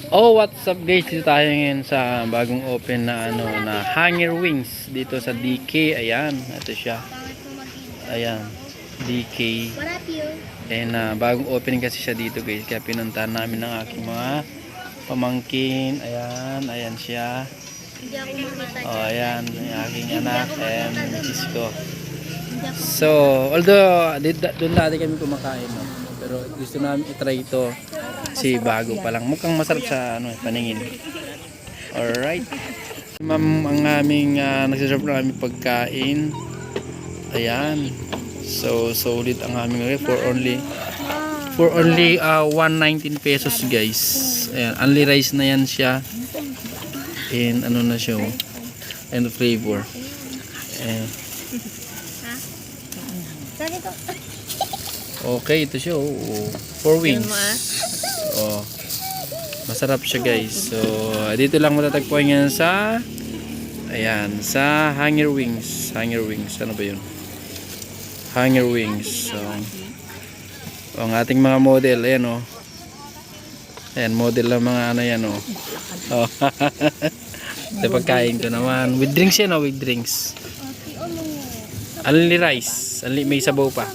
Oh, what's up guys? Dito tayo ngayon sa bagong open na na Hanger Wings dito sa DK. Ayan, ito siya. Ayan, DK. And bagong opening kasi siya dito guys. Kaya pinuntahan namin ng aking mga pamangkin. Ayan, ayan siya. Oh, ayan, yung aking anak and misis ko. So, although doon natin kami kumakain, no? Pero gusto namin i-try ito. Si bago pa lang. Mukhang masarap sa paningin. Alright. Ma'am ang aming nagsaserve ng aming pagkain. Ayan. So solid ang aming for only 119 pesos guys. Ayan, only rice na yan siya. And na siya. And flavor. Ayan. Okay, ito siya. For wings. Oh. Masarap siya guys. So, dito lang matatagpuan yan sa sa Hanger Wings. Hanger Wings. Ano ba yun? Hanger Wings. So, ang ating mga model. Ayan Ayan, model lang mga yan Oh. Ito pagkain ko naman. With drinks yan With drinks. Only rice. Only may sabaw pa.